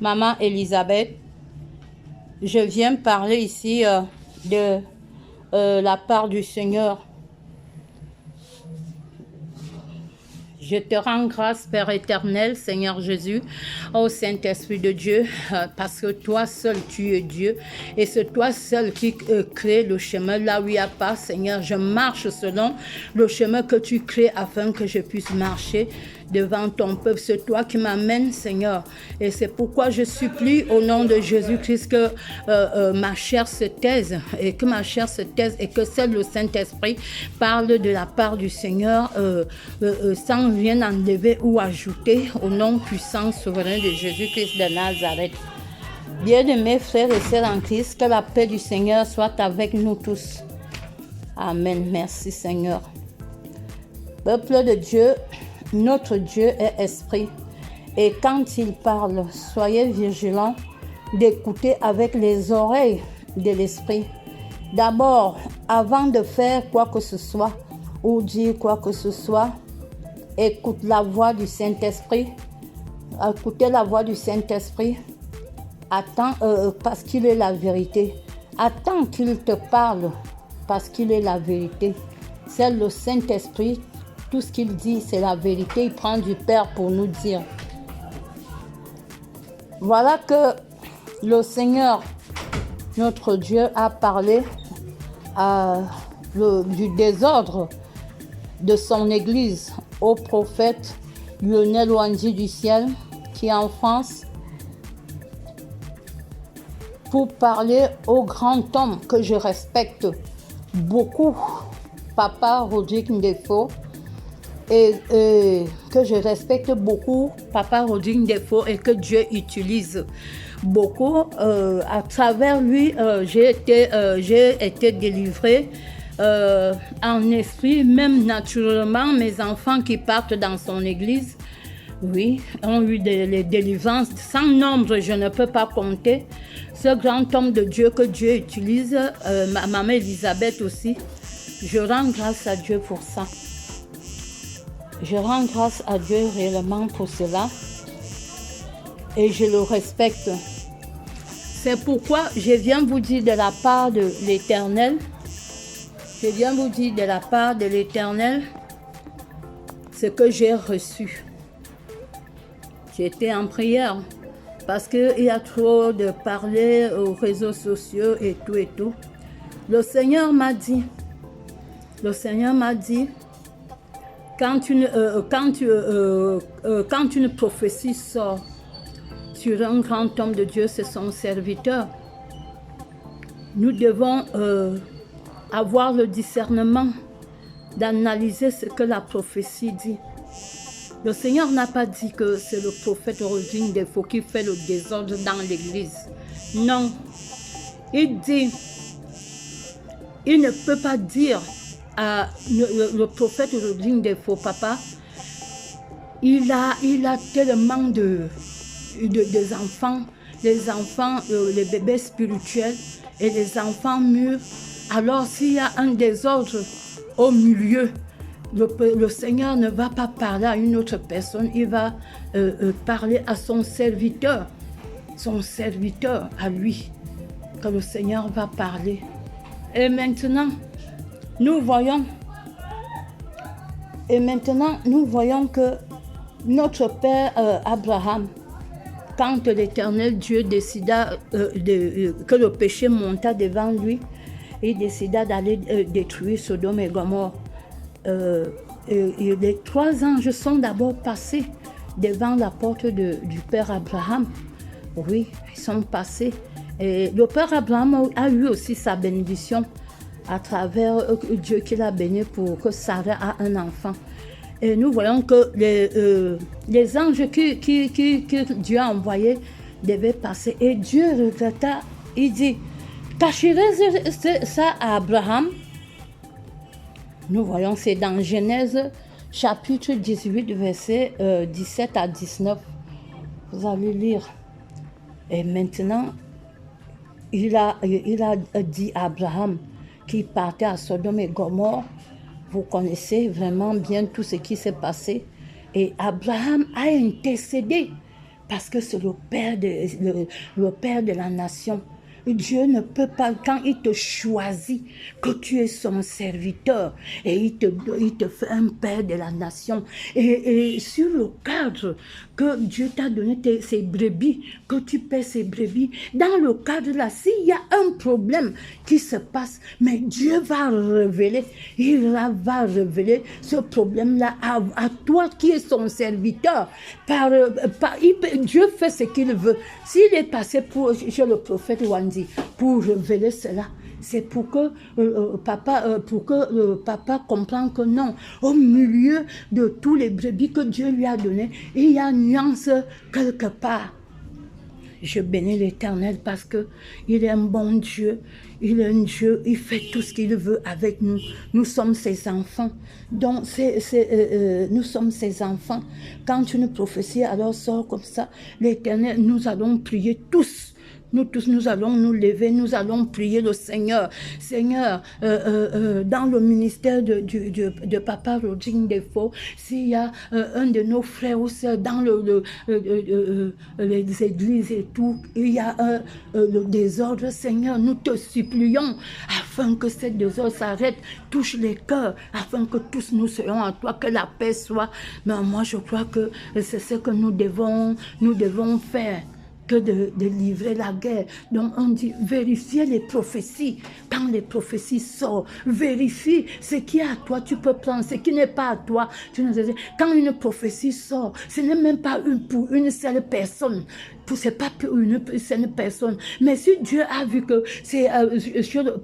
Maman Elisabeth, je viens parler ici de la part du Seigneur. Je te rends grâce, Père éternel, Seigneur Jésus, ô Saint-Esprit de Dieu, parce que toi seul, tu es Dieu, et c'est toi seul qui crée le chemin là où il n'y a pas, Seigneur. Je marche selon le chemin que tu crées afin que je puisse marcher devant ton peuple. C'est toi qui m'amènes, Seigneur, et c'est pourquoi je supplie au nom de Jésus-Christ que ma chair se taise, et que ma chair se taise, et que seul le Saint-Esprit parle de la part du Seigneur sans rien enlever ou ajouter, au nom puissant, souverain de Jésus-Christ de Nazareth. Bien-aimés frères et sœurs en Christ, que la paix du Seigneur soit avec nous tous. Amen. Merci Seigneur. Peuple de Dieu, notre Dieu est esprit. Et quand il parle, soyez vigilants d'écouter avec les oreilles de l'esprit. D'abord, avant de faire quoi que ce soit ou dire quoi que ce soit, écoute la voix du Saint-Esprit. Écoutez la voix du Saint-Esprit. Attends, parce qu'il est la vérité. Attends qu'il te parle, parce qu'il est la vérité. C'est le Saint-Esprit. Tout ce qu'il dit, c'est la vérité. Il prend du Père pour nous dire. Voilà que le Seigneur, notre Dieu, a parlé du désordre de son Église au prophète Lionel Wandy du ciel, qui est en France, pour parler au grand homme que je respecte beaucoup, Papa Rodrigue Ndefo, et que je respecte beaucoup, Papa Rodrigue Ndefo, et que Dieu utilise beaucoup. À travers lui, j'ai été délivrée en esprit, même naturellement. Mes enfants qui partent dans son église, oui, ont eu des délivrances sans nombre, je ne peux pas compter. Ce grand homme de Dieu que Dieu utilise, ma maman Elisabeth aussi, je rends grâce à Dieu pour ça. Je rends grâce à Dieu réellement pour cela et je le respecte. C'est pourquoi je viens vous dire de la part de l'Éternel, je viens vous dire de la part de l'Éternel ce que j'ai reçu. J'étais en prière parce qu'il y a trop de parler aux réseaux sociaux et tout et tout. Le Seigneur m'a dit, quand une prophétie sort sur un grand homme de Dieu, c'est son serviteur. Nous devons avoir le discernement d'analyser ce que la prophétie dit. Le Seigneur n'a pas dit que c'est le prophète Rodrigue Ndefo qui fait le désordre dans l'église. Non. Il dit, il ne peut pas dire à le prophète Rodrigue Ndefo, papa, il a tellement des enfants, les bébés spirituels et les enfants mûrs. Alors s'il y a un désordre au milieu, le Seigneur ne va pas parler à une autre personne, il va parler à son serviteur à lui, que le Seigneur va parler. Et maintenant, nous voyons que notre père Abraham, quand l'Éternel Dieu décida que le péché monta devant lui, il décida d'aller détruire Sodome et Gomorrhe. Et les 3 anges sont d'abord passés devant la porte du père Abraham. Oui, ils sont passés. Et le père Abraham a eu aussi sa bénédiction à travers Dieu qui l'a béni pour que Sarah a un enfant. Et nous voyons que les anges que Dieu a envoyés devaient passer. Et Dieu regretta, il dit, cacherai ça à Abraham. Nous voyons, c'est dans Genèse chapitre 18, versets 17 à 19. Vous allez lire. Et maintenant, il a dit à Abraham qu'il partait à Sodome et Gomorrhe. Vous connaissez vraiment bien tout ce qui s'est passé. Et Abraham a intercédé parce que c'est le père de la nation. Dieu ne peut pas, quand il te choisit, que tu es son serviteur, et il te fait un père de la nation. Et sur le cadre que Dieu t'a donné ces brebis, que tu paies ces brebis, dans le cadre là, s'il y a un problème qui se passe, mais Dieu va révéler, il va révéler ce problème-là à toi qui es son serviteur. Dieu fait ce qu'il veut. S'il est passé chez le prophète Wandi, pour révéler cela, c'est pour que papa comprenne que non, au milieu de tous les brebis que Dieu lui a donnés, il y a une nuance quelque part. Je bénis l'Éternel parce que il est un bon Dieu, il est un Dieu, il fait tout ce qu'il veut avec nous. Nous sommes ses enfants. Donc, nous sommes ses enfants. Quand une prophétie alors sort comme ça, l'Éternel, nous allons prier tous. Nous tous, nous allons nous lever, nous allons prier le Seigneur. Seigneur, dans le ministère de Papa Rodrigue Defo, s'il y a un de nos frères ou sœurs dans les églises et tout, il y a le désordre, Seigneur, nous te supplions afin que ce désordre s'arrête, touche les cœurs, afin que tous nous soyons à toi, que la paix soit. Mais moi, je crois que c'est ce que nous devons faire, que de livrer la guerre. Donc on dit, vérifiez les prophéties. Quand les prophéties sortent, vérifie ce qui est à toi, tu peux prendre. Ce qui n'est pas à toi, tu ne sais. Quand une prophétie sort, ce n'est même pas pour une seule personne. Ce n'est pas pour une seule personne. Mais si Dieu a vu que c'est sur le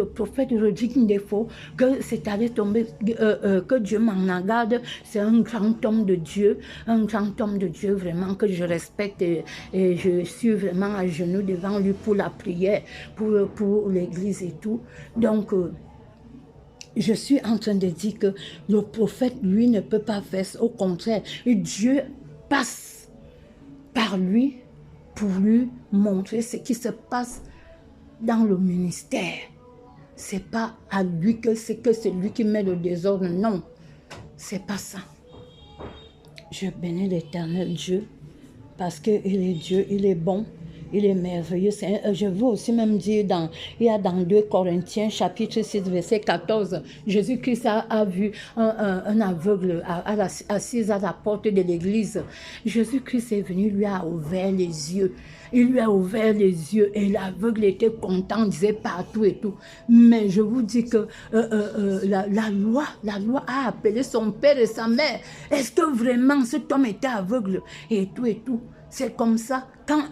prophète Rodrigue Ndefo, que c'est allé tomber, que Dieu m'en garde, c'est un grand homme de Dieu vraiment que je respecte et je suis vraiment à genoux devant lui pour la prière, pour l'église et tout. Donc, je suis en train de dire que le prophète, lui, ne peut pas faire ça. Au contraire, Dieu passe par lui pour lui montrer ce qui se passe dans le ministère. C'est pas à lui que c'est lui qui met le désordre. Non, c'est pas ça. Je bénis l'Éternel Dieu parce qu'il est Dieu, il est bon, il est merveilleux. Je veux aussi même dire, il y a dans 2 Corinthiens, chapitre 6, verset 14, Jésus-Christ a vu un aveugle assis à la porte de l'église. Jésus-Christ est venu, lui a ouvert les yeux. Il lui a ouvert les yeux et l'aveugle était content, disait partout et tout. Mais je vous dis que la loi a appelé son père et sa mère. Est-ce que vraiment cet homme était aveugle et tout et tout? C'est comme ça. Quand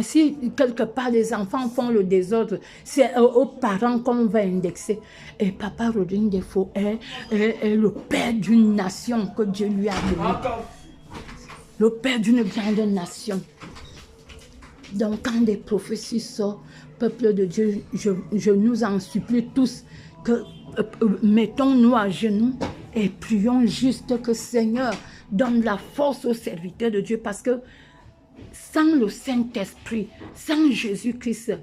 si quelque part les enfants font le désordre, c'est aux parents qu'on va indexer. Et Papa Rodrigue Defo est le père d'une nation que Dieu lui a donné. Le père d'une grande nation. Donc quand des prophéties sortent, peuple de Dieu, je nous en supplie tous, que mettons-nous à genoux et prions juste que Seigneur donne la force aux serviteurs de Dieu, parce que sans le Saint-Esprit, sans Jésus-Christ,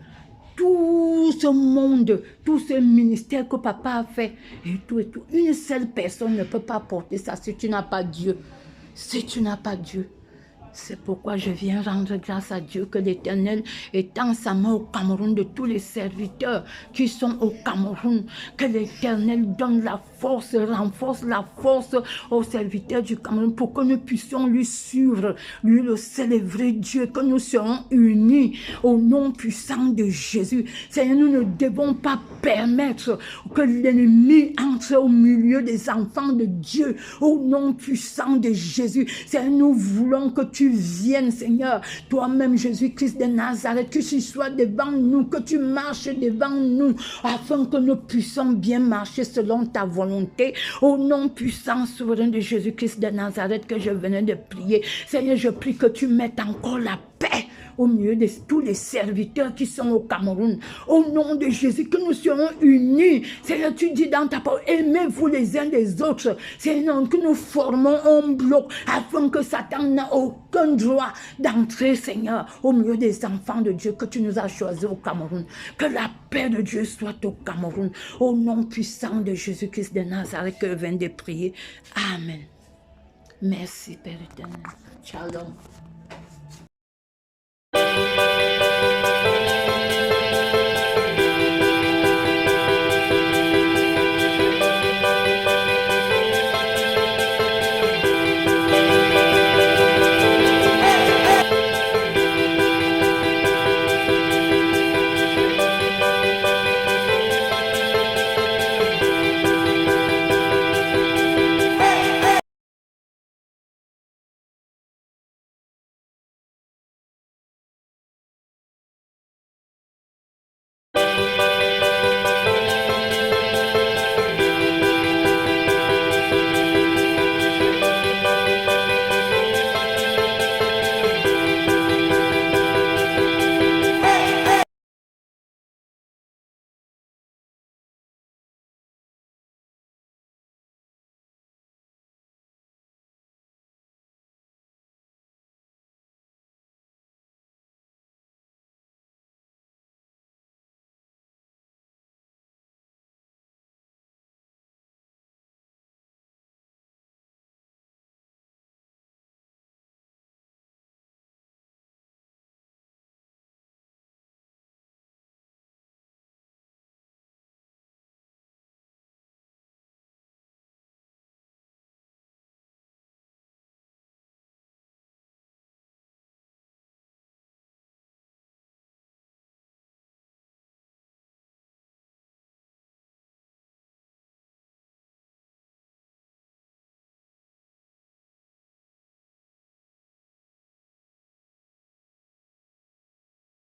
tout ce monde, tout ce ministère que papa a fait, et tout, une seule personne ne peut pas porter ça si tu n'as pas Dieu. Si tu n'as pas Dieu. C'est pourquoi je viens rendre grâce à Dieu que l'Éternel étend sa main au Cameroun, de tous les serviteurs qui sont au Cameroun. Que l'Éternel donne la force, renforce la force aux serviteurs du Cameroun pour que nous puissions lui suivre, lui le célébrer Dieu, que nous serons unis au nom puissant de Jésus. Seigneur, nous ne devons pas permettre que l'ennemi entre au milieu des enfants de Dieu, au nom puissant de Jésus. Seigneur, nous voulons que tu viennes, Seigneur, toi-même, Jésus-Christ de Nazareth, que tu sois devant nous, que tu marches devant nous, afin que nous puissions bien marcher selon ta volonté, au nom puissant, souverain de Jésus-Christ de Nazareth que je venais de prier. Seigneur, je prie que tu mettes encore la paix au milieu de tous les serviteurs qui sont au Cameroun. Au nom de Jésus, que nous serons unis. Seigneur, tu dis dans ta parole, aimez-vous les uns les autres. Seigneur, que nous formons un bloc afin que Satan n'a aucun droit d'entrer, Seigneur, au milieu des enfants de Dieu que tu nous as choisis au Cameroun. Que la paix de Dieu soit au Cameroun. Au nom puissant de Jésus-Christ de Nazareth que je viens de prier. Amen. Merci, Père éternel. Shalom.